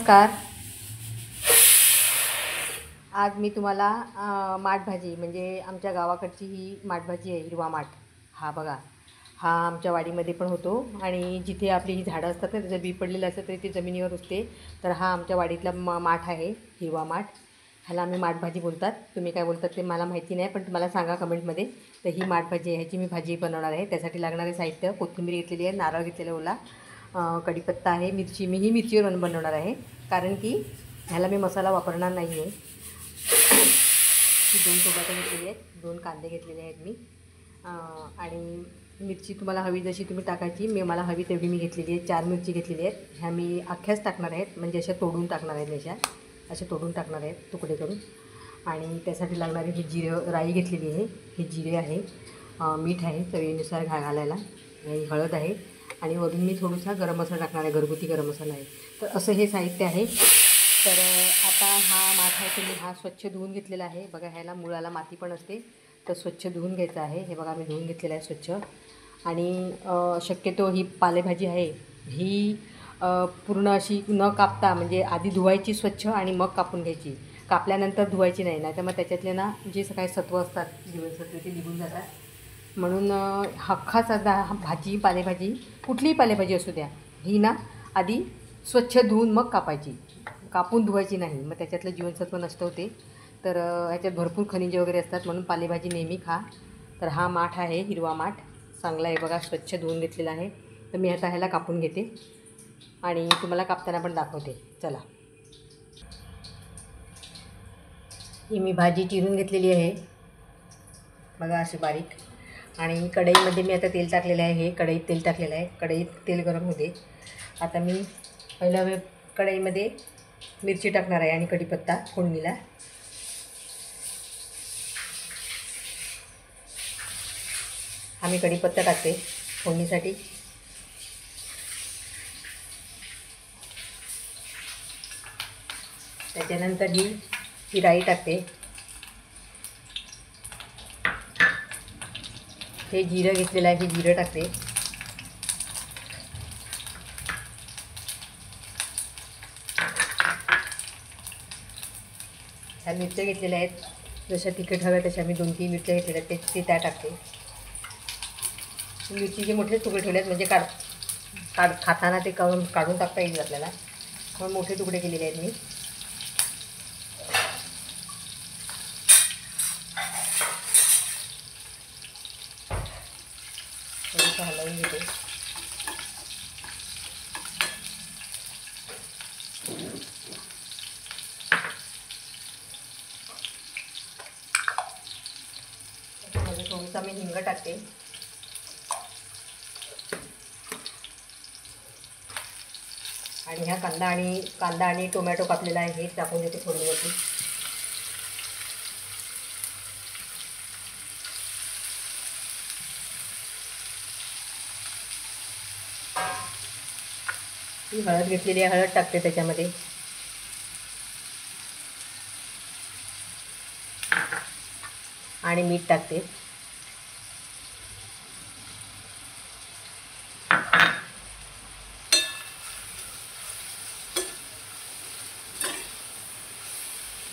नमस्कार. आज मी तुम्हाला माठ भाजी म्हणजे आमच्या गावाकडची ही माठ भाजी आहे. हिरवा माठ हा बघा, हा आमच्या वाडीमध्ये पण होतो आणि जिथे आपली ही झाडं असतात ना, जर बी पडलेलं असतं तरी ते जमिनीवर असते. तर हा आमच्या वाडीतला माठ आहे, हिरवा माठ. ह्याला आम्ही माठ भाजी बोलतात. तुम्ही काय बोलतात ते मला माहिती नाही, पण तुम्हाला सांगा कमेंटमध्ये. तर ही माठ भाजी आहे, ह्याची मी भाजी बनवणार आहे. त्यासाठी लागणारे साहित्य: कोथिंबीर घेतलेली आहे, नारळ घेतलेला ओला, कढीपत्ता आहे, मिरची. मी ही मिरचीवर बनवणार आहे कारण की ह्याला मी मसाला वापरणार नाही आहे. 2 टोमॅटो घेतलेले आहेत, 2 कांदे घेतलेले आहेत मी, आणि मिरची तुम्हाला हवी जशी तुम्ही टाकायची. मला हवी तेवढी मी घेतलेली आहे. 4 मिरची घेतलेली आहेत. ह्या मी अख्ख्याच टाकणार आहेत, म्हणजे अशा तोडून टाकणार आहेत, अशा तोडून टाकणार आहेत तुकडे करून. आणि त्यासाठी लागणारे हे जिरं, राई घेतलेली आहे, हे जिरे आहे, मीठ आहे चवीनुसार घालायला, ही हळद आहे, आणि वरून मी थोडासा गरम मसाला टाकणार आहे, घरगुती गरम मसाला आहे. तर असं हे साहित्य आहे. तर आता हा माठ आहे तो मी स्वच्छ धुवून घेतलेला आहे. बघा, ह्याला मुळाला माती पण असते, तर स्वच्छ धुवून घ्यायचं आहे. हे बघा, मी धुवून घेतलेलं आहे स्वच्छ. आणि शक्यतो ही पालेभाजी आहे ही पूर्ण अशी न कापता, म्हणजे आधी धुवायची स्वच्छ आणि मग कापून घ्यायची. कापल्यानंतर धुवायची नाही, नाहीतर मग त्याच्यातले ना जे काही सत्व असतात, जीवनसत्व, ते निघून जातात. म्हणून हक्काच भाजी, पालेभाजी, कुठलीही पालेभाजी असू द्या, ही ना आधी स्वच्छ धुवून मग कापायची, कापून धुवायची नाही, मग त्याच्यातलं जीवनसत्व नष्ट होते. तर ह्याच्यात भरपूर खनिजे वगैरे असतात, म्हणून पालेभाजी नेहमी खा. तर हा माठ आहे, हिरवा माठ, चांगला आहे बघा, स्वच्छ धुवून घेतलेला आहे. तर मी आता ह्याला कापून घेते आणि तुम्हाला कापताना पण दाखवते. चला. ही मी भाजी चिरून घेतलेली आहे बघा, अशी बारीक. आणि कढईमध्ये मी आता तेल टाकलेलं आहे, कढईत तेल टाकलेलं आहे. कढईत तेल गरम होते. आता मी पहिल्या कढईमध्ये मिरची टाकणार आहे आणि कढीपत्ता फोडणीला. आम्ही कढीपत्ता टाकते फोडणीसाठी. त्याच्यानंतर ही राई टाकते. हे जिरं घेतलेलं आहे, हे जिरं टाकते. ह्या मिरच्या घेतलेल्या आहेत, जशा तिखट हव्या तशा मी 2-3 मिरच्या घेतलेल्या आहेत, ते त्या टाकते. मिरचीचे मोठे तुकडे ठेवले आहेत, म्हणजे खाताना ते काढून टाकता येईल आपल्याला, म्हणून मोठे तुकडे केलेले आहेत मी. थोडंसं हलवून घेते. त्याच्यामध्ये थोडंसं मी हिंग टाकते. आणि ह्या कांदा आणि टोमॅटो कापलेला आहे, हे टाकून देते फोडणीवरती. ही हळद घेतलेली आहे, हळद टाकते त्याच्यामध्ये. आणि मीठ टाकते.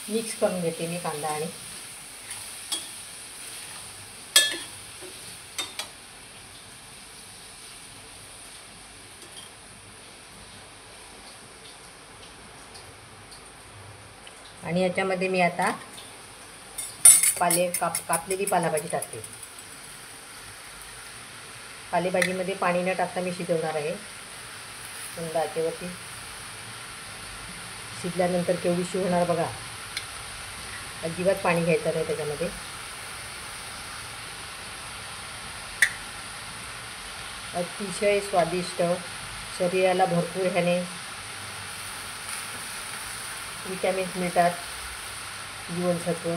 मिक्स करून घेते मी कांदा आणि याच्यामध्ये मी आता कापलेली पालेभाजी टाकते. पालेभाजीमध्ये पाणी न टाकता मी शिजवणार आहे मंद आचेवरती. शिजल्यानंतर केवढीशी होणार बघा, अजिबात पाणी घ्यायचं नाही त्याच्यामध्ये. अतिशय स्वादिष्ट, शरीराला भरपूर ह्याने विटॅमिन्स मिळतात, जीवनसत्व,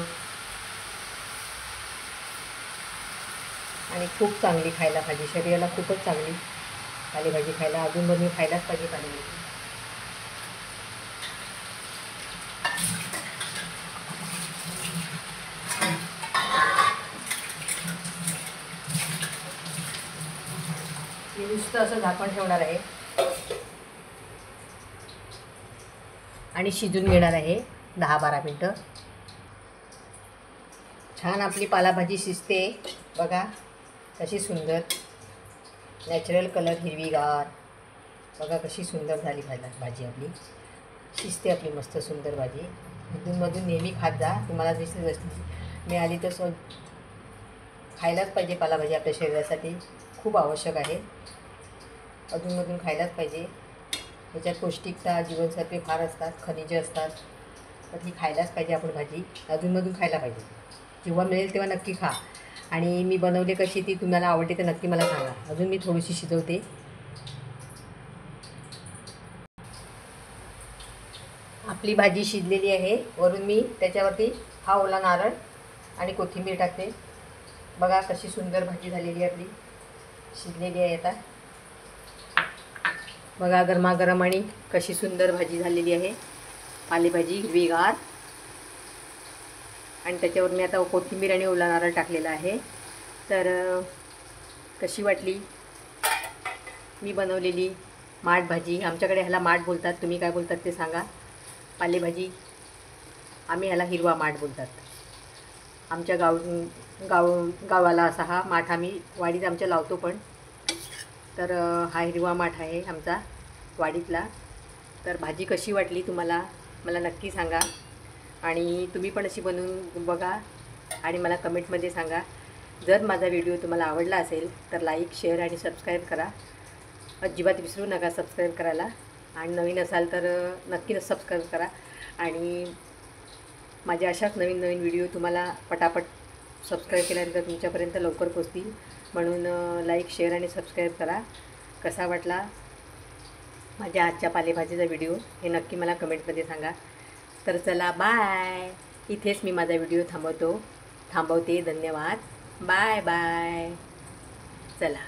आणि खूप चांगली खायला भाजी, शरीराला खूपच चांगली पालेभाजी खायला. अजून मी खायलाच पाहिजे पालेभाजी. मी नुसतं असं झाकण ठेवणार आहे. आणि शिजून घेणार आहे 10-12 मिनटं. छान आपली पालेभाजी शिजते बघा, कशी सुंदर नॅचरल कलर, हिरवीगार. बघा कशी सुंदर झाली भाजी आपली. शिजते आपली मस्त सुंदर भाजी. मधूनमधून नेहमी खात जा. तुम्हाला जशी मिळाली तसं खायलाच पाहिजे. पालेभाजी आपल्या शरीरासाठी खूप आवश्यक आहे. अधूनमधून खायलाच पाहिजे. त्याच्यात पौष्टिकता, जीवनसत्वे फार असतात, खनिजं असतात. तर ही खायलाच पाहिजे आपण भाजी. अधूनमधून खायला पाहिजे. जेव्हा मिळेल तेव्हा नक्की खा. आणि मी बनवले कशी ती तुम्हाला आवडते तर नक्की मला सांगा. अजून मी थोडीशी शिजवते. आपली भाजी शिजलेली आहे. वरून मी त्याच्यावरती हा ओला नारळ आणि कोथिंबीर टाकते. बघा कशी सुंदर भाजी झालेली आहे आपली, शिजलेली आहे. आता बघा गरमागरम आणि कशी सुंदर भाजी झालेली आहे, पालेभाजी हिरवीगार. आणि त्याच्यावर मी आता कोथिंबीर आणि ओला नारळ टाकलेला आहे. तर कशी वाटली मी बनवलेली माठ भाजी? आमच्याकडे ह्याला माठ बोलतात, तुम्ही काय बोलतात ते सांगा. पालेभाजी आम्ही ह्याला हिरवा माठ बोलतात. आमच्या गावाला असा हा माठ आम्ही वाडीत आमच्या लावतो पण. तर हा हिरवा माठ आहे आमचा वाडीतला. तर भाजी कशी वाटली तुम्हाला मला नक्की सांगा. आणि तुम्ही पण अशी बनवून बघा आणि मला कमेंटमध्ये सांगा. जर माझा व्हिडिओ तुम्हाला आवडला असेल तर लाईक, शेअर आणि सबस्क्राईब करा. अजिबात विसरू नका सबस्क्राईब करायला. आणि नवीन असाल तर नक्की सबस्क्राईब करा. आणि माझ्या अशाच नवीन नवीन व्हिडिओ तुम्हाला पटापट सबस्क्राईब केल्यानंतर तुमच्यापर्यंत लवकर पोचतील. म्हणून लाईक, शेअर आणि सबस्क्राईब करा. कसा वाटला माझ्या आजच्या पालेभाजीचा व्हिडिओ हे नक्की मला कमेंटमध्ये सांगा. तर चला बाय. इथेच मी माझा व्हिडिओ थांबवते. धन्यवाद. Bye bye. चला.